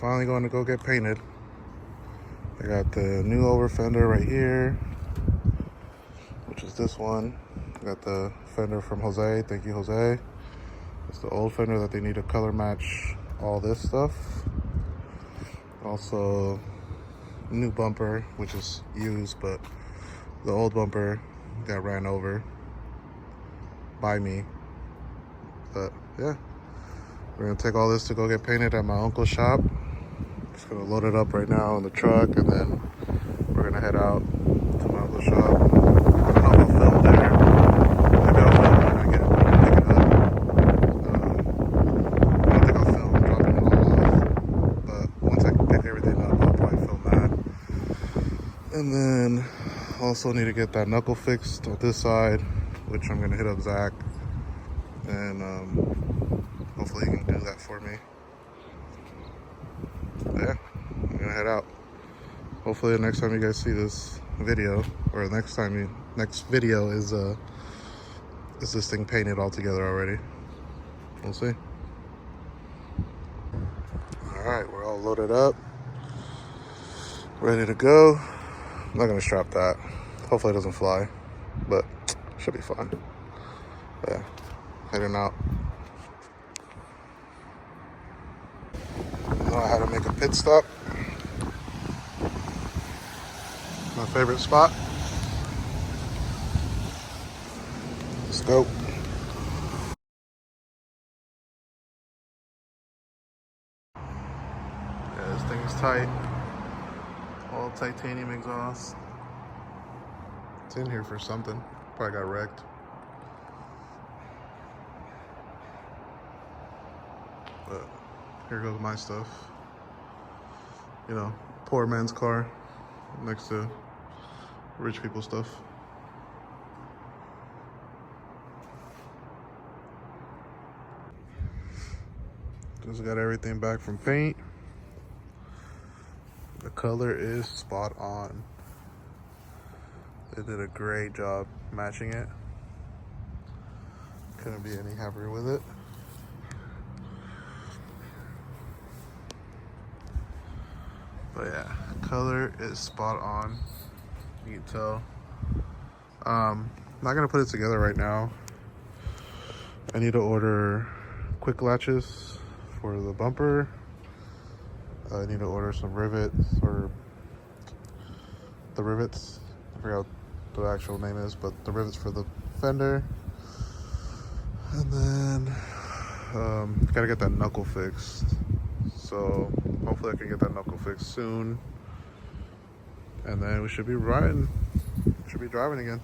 finally going to go get painted. I got the new over fender right here, which is this one. I got the fender from Jose. Thank you, Jose. It's the old fender that they need to color match all this stuff. Also, new bumper, which is used, but the old bumper got ran over by me. But yeah, we're gonna take all this to go get painted at my uncle's shop. Just gonna load it up right now in the truck, and then we're gonna head out to my uncle's shop. I don't know if I'll film there. Maybe I'll film when I pick it up. I don't think I'll film dropping it all off, but once I can pick everything up, I'll probably film that. And then also need to get that knuckle fixed on this side, which I'm gonna hit up Zach, and hopefully he can do that for me. Yeah, I'm gonna head out. Hopefully the next time you guys see this video, or next video is this thing painted all together already. We'll see. All right, we're all loaded up, ready to go. I'm not gonna strap that. Hopefully it doesn't fly, but should be fine. Yeah, heading out. I had to make a pit stop. My favorite spot. Let's go. Yeah, this thing is tight. All titanium exhaust. It's in here for something. Probably got wrecked. But here goes my stuff. You know, poor man's car next to rich people stuff. Just got everything back from paint. The color is spot on. They did a great job matching it. Couldn't be any happier with it. But yeah, color is spot on. You can tell. I'm not gonna put it together right now. I need to order quick latches for the bumper. I need to order some rivets, or the rivets. I forgot what the actual name is, but the rivets for the fender. And then gotta get that knuckle fixed. So hopefully I can get that knuckle fixed soon, and then we should be riding. Should be driving again.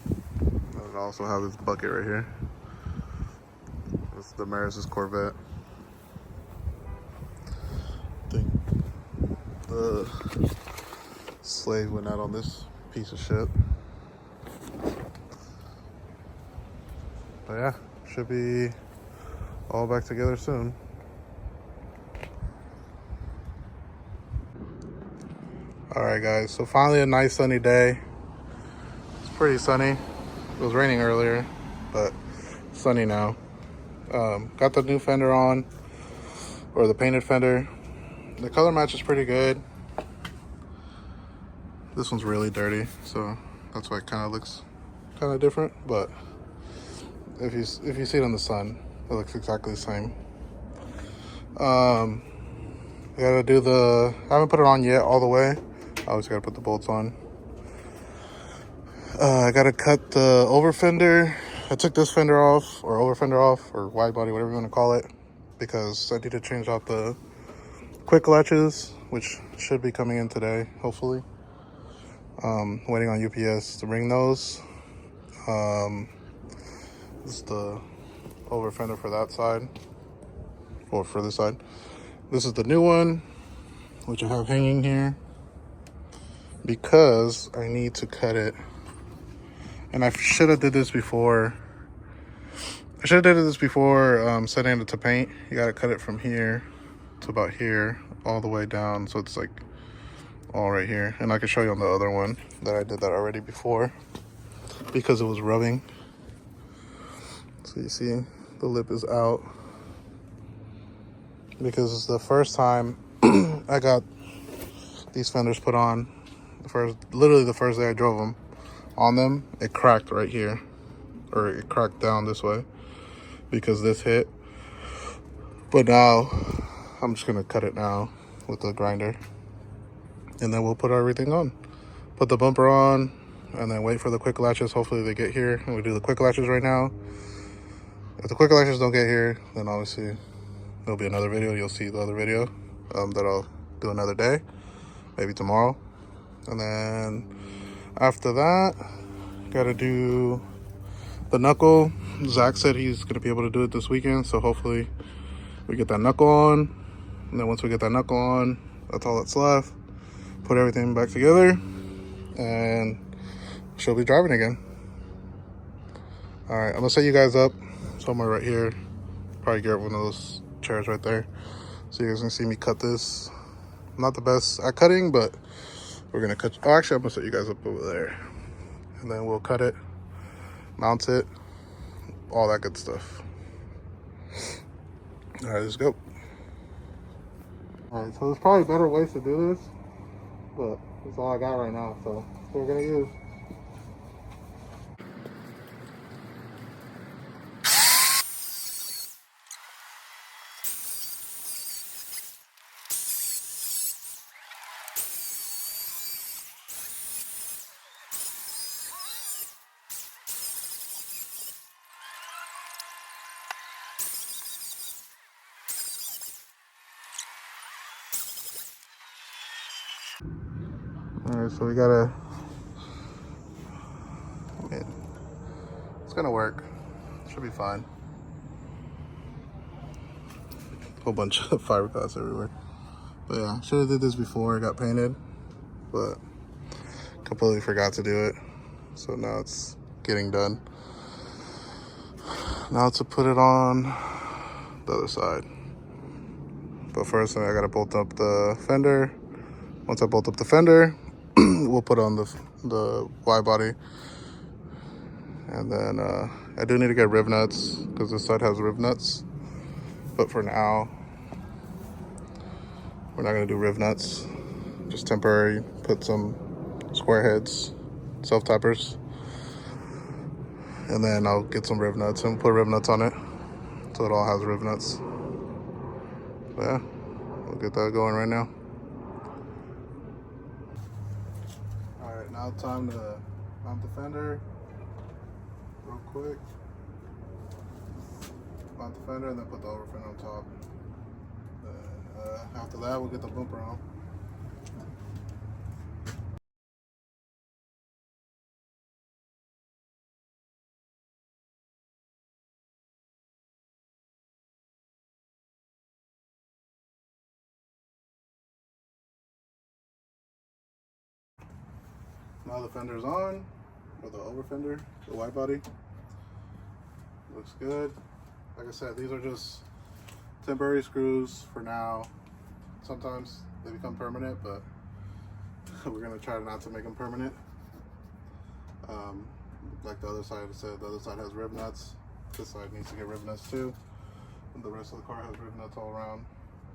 And I also have this bucket right here. It's the Maris's Corvette. I think the slave went out on this piece of shit. But yeah, should be all back together soon. All right, guys, so finally a nice sunny day. It's pretty sunny. It was raining earlier, but sunny now. Got the new fender on, or the painted fender. The color match is pretty good. This one's really dirty, so that's why it kind of looks kind of different, but if you see it in the sun, it looks exactly the same. I gotta do I haven't put it on yet all the way. I always gotta put the bolts on. I gotta cut the over fender. I took this fender off, or over fender off, or wide body, whatever you want to call it, because I need to change out the quick latches, which should be coming in today, hopefully. Waiting on UPS to bring those. This is the over fender for that side, or for this side. This is the new one, which I have hanging here, because I need to cut it. And I should have did this before. Setting it to paint. You gotta cut it from here to about here, all the way down, so it's like all right here. And I can show you on the other one that I did that already before, because it was rubbing. So you see the lip is out. because the first time I got these fenders put on, literally the first day I drove them on them, it cracked right here, or it cracked down this way because this hit. But now I'm just gonna cut it now with the grinder, and then we'll put everything on. Put the bumper on, and then wait for the quick latches. Hopefully they get here, and we do the quick latches right now. If the quick latches don't get here, then obviously there'll be another video. You'll see the other video that I'll do another day, maybe tomorrow. And then after that, gotta do the knuckle. Zach said he's gonna be able to do it this weekend, so hopefully we get that knuckle on. And then once we get that knuckle on, that's all that's left. Put everything back together, and she'll be driving again. All right, I'm gonna set you guys up somewhere right here. Probably get one of those chairs right there, so you guys can see me cut this. I'm not the best at cutting, but we're gonna cut. Oh, actually, I'm gonna set you guys up over there, and then we'll cut it, mount it, all that good stuff. All right, let's go. All right, so there's probably better ways to do this, but that's all I got right now, so that's what we're gonna use. All right, so we gotta, it's gonna work. Should be fine. Whole bunch of fiberglass everywhere. But yeah, should have did this before it got painted, but completely forgot to do it. So now it's getting done. Now to put it on the other side. But first I gotta bolt up the fender. Once I bolt up the fender, we'll put on the wide body. And then I do need to get riv nuts because this side has riv nuts. But for now, we're not gonna do riv nuts. Just temporary, put some square heads, self-tappers. And then I'll get some riv nuts and put riv nuts on it. So it all has riv nuts. But yeah, we'll get that going right now. All right, now time to mount the fender real quick. Mount the fender and then put the over fender on top. After that, we'll get the bumper on. Now the fender's on, or the over fender, the wide body. Looks good. Like I said, these are just temporary screws for now. Sometimes they become permanent, but we're gonna try not to make them permanent. Like the other side said, the other side has rib nuts. This side needs to get rib nuts too. And the rest of the car has rib nuts all around.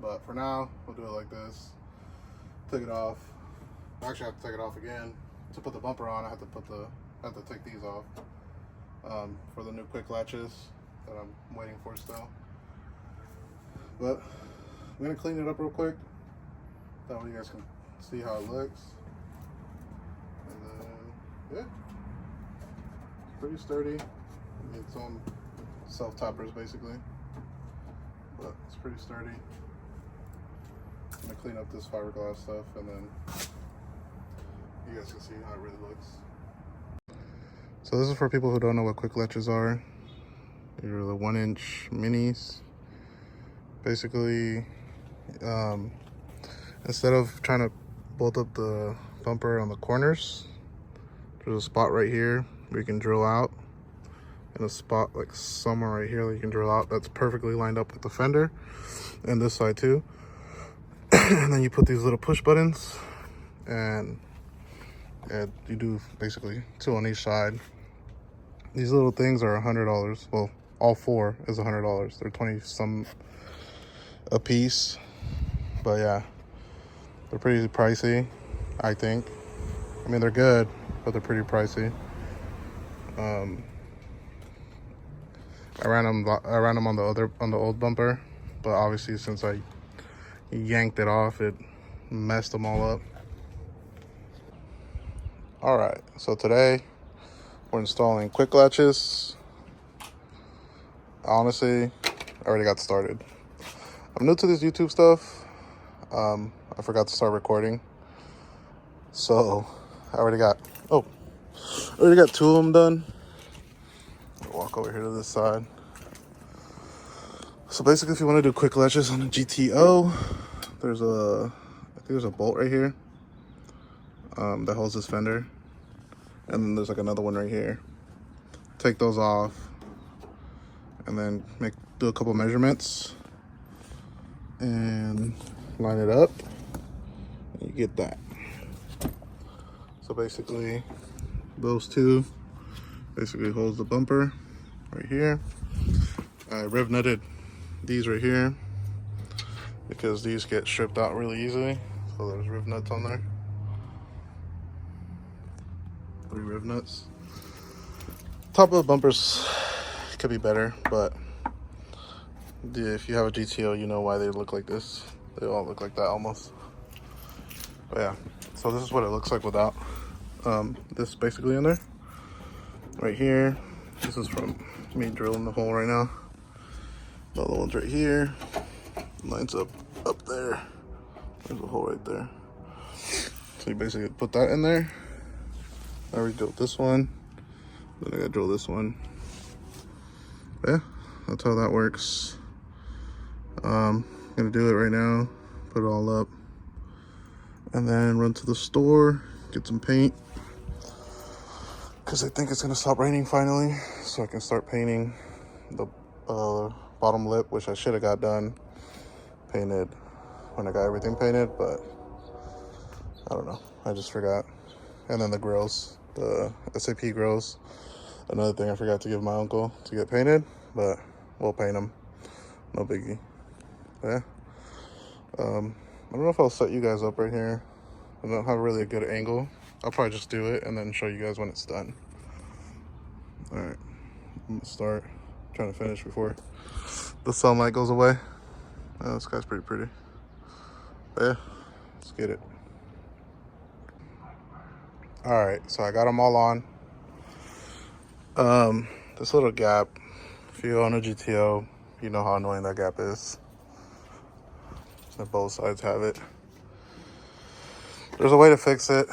But for now, we'll do it like this. Take it off. Actually, I have to take it off again. To put the bumper on, I have to take these off for the new quick latches that I'm waiting for still. But I'm gonna clean it up real quick. That way you guys can see how it looks. And then, yeah, it's pretty sturdy. It's on self-toppers basically, but it's pretty sturdy. I'm gonna clean up this fiberglass stuff and then you guys can see how it really looks. So this is for people who don't know what quick latches are. These are the 1-inch minis. Basically, instead of trying to bolt up the bumper on the corners, there's a spot right here where you can drill out, and a spot like somewhere right here that you can drill out that's perfectly lined up with the fender, and this side too. And then you put these little push buttons, and you do basically 2 on each side. These little things are $100. Well, all 4 is $100. They're 20 some a piece. But yeah, they're pretty pricey, I think. I mean, they're good, but they're pretty pricey. I ran them on the old bumper, but obviously since I yanked it off, it messed them all up. All right, so today we're installing quick latches. Honestly, I already got started. I'm new to this YouTube stuff. I forgot to start recording, so I already got two of them done. I'll walk over here to this side. So basically, if you want to do quick latches on a GTO, I think there's a bolt right here that holds this fender, and then there's like another one right here. Take those off, and then do a couple measurements, and line it up, and you get that. So basically, those two basically holds the bumper right here. I rev nutted these right here because these get stripped out really easily. So there's riv nuts on there. 3 riv nuts. Top of the bumpers could be better, but if you have a GTO, you know why they look like this. They all look like that almost. But yeah, so this is what it looks like without this basically in there. Right here, this is from me drilling the hole right now. The other one's right here. Lines up there. There's a hole right there. So you basically put that in there. I already drilled this one. Then I gotta drill this one. But yeah, that's how that works. I'm gonna do it right now. Put it all up. And then run to the store, get some paint. Because I think it's gonna stop raining finally. So I can start painting the bottom lip, which I should have got done painted when I got everything painted, but I don't know, I just forgot. And then the grills, the SAP grills, another thing I forgot to give my uncle to get painted, but we'll paint them, no biggie. Yeah, I don't know if I'll set you guys up right here. I don't have really a good angle. I'll probably just do it and then show you guys when it's done. All right, I'm gonna start trying to finish before the sunlight goes away. Oh, this guy's pretty pretty. But yeah, let's get it. All right, so I got them all on. This little gap, if you own a GTO, you know how annoying that gap is. So both sides have it. There's a way to fix it.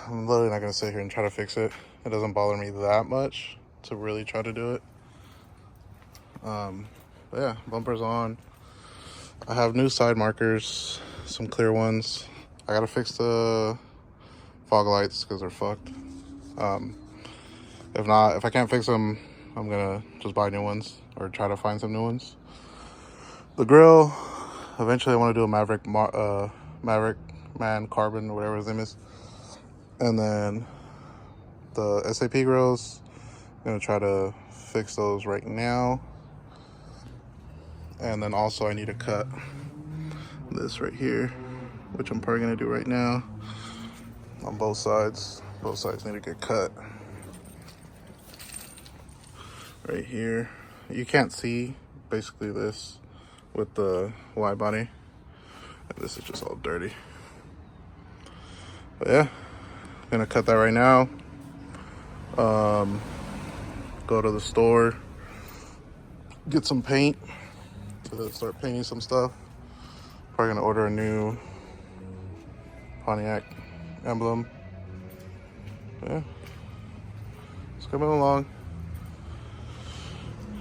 I'm literally not gonna sit here and try to fix it. It doesn't bother me that much to really try to do it. But yeah, bumper's on. I have new side markers, some clear ones. I gotta fix the fog lights because they're fucked. If I can't fix them, I'm gonna just buy new ones or try to find some new ones. The grill, eventually I want to do a Maverick Man Carbon or whatever his name is. And then the SAP grills, I'm gonna try to fix those right now. And then also I need to cut this right here, which I'm probably gonna do right now on both sides. Both sides need to get cut. Right here. You can't see basically this with the wide body. And this is just all dirty. But yeah, I'm gonna cut that right now. Go to the store, get some paint to start painting some stuff. Probably gonna order a new Pontiac emblem. Yeah, it's coming along.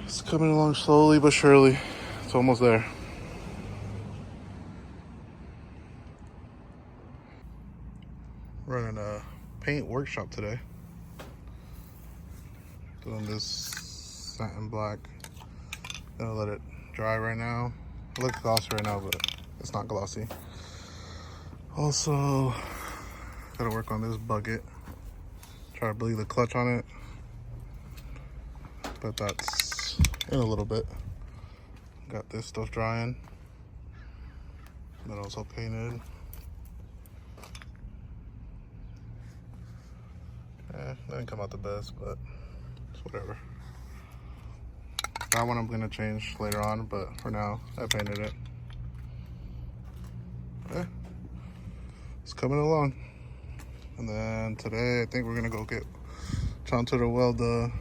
It's coming along slowly but surely. It's almost there. Running a paint workshop today. Doing this satin black. Gonna let it dry right now. It looks glossy right now, but it's not glossy. Also, gotta work on this bucket. Try to bleed the clutch on it. But that's in a little bit. Got this stuff drying. Then also painted. Didn't come out the best, but it's whatever. That one I'm gonna change later on, but for now, I painted it. Yeah, it's coming along. And then today, I think we're gonna go get Chanto to weld the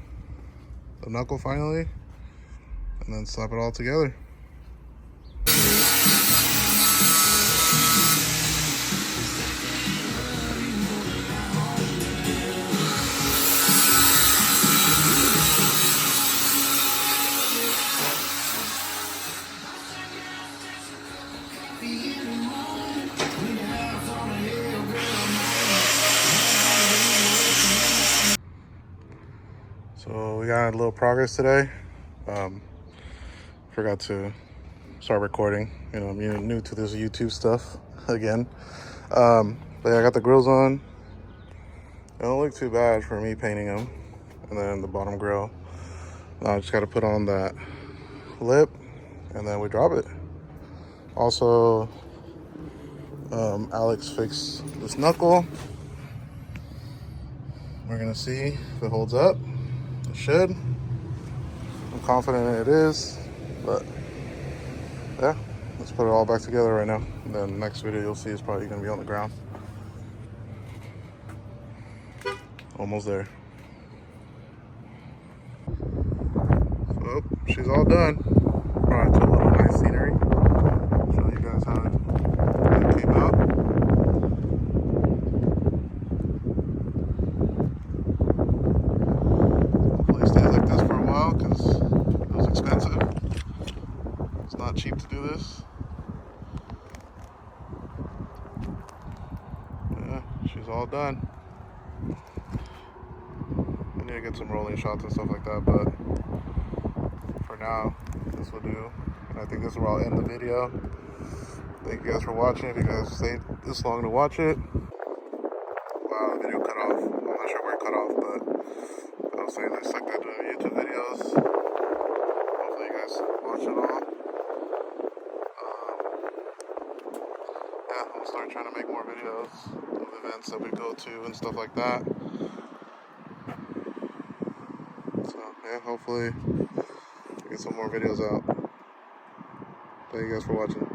knuckle finally, and then slap it all together. So we got a little progress today. Forgot to start recording. You know, I'm new to this YouTube stuff again. But yeah, I got the grills on. They don't look too bad for me painting them. And then the bottom grill. Now I just got to put on that lip, and then we drop it. Also, Alex fixed this knuckle. We're gonna see if it holds up. It should. I'm confident it is, but yeah, let's put it all back together right now. And then next video you'll see is probably gonna be on the ground. Almost there. So she's all done. Brought to a little nice scenery. Show you guys how it came out. Hopefully it stays like this for a while because it was expensive. It's not cheap to do this. Yeah, she's all done. I need to get some rolling shots and stuff like that, but for now, this will do. And I think this is where I'll end the video. Thank you guys for watching. If you guys stayed this long to watch it. Wow, the video cut off. I'm not sure where it cut off, but I was saying I suck at doing YouTube videos. Hopefully you guys watch it all. Yeah, I'm gonna start trying to make more videos of events that we go to and stuff like that. So yeah, hopefully get some more videos out. Thank you guys for watching.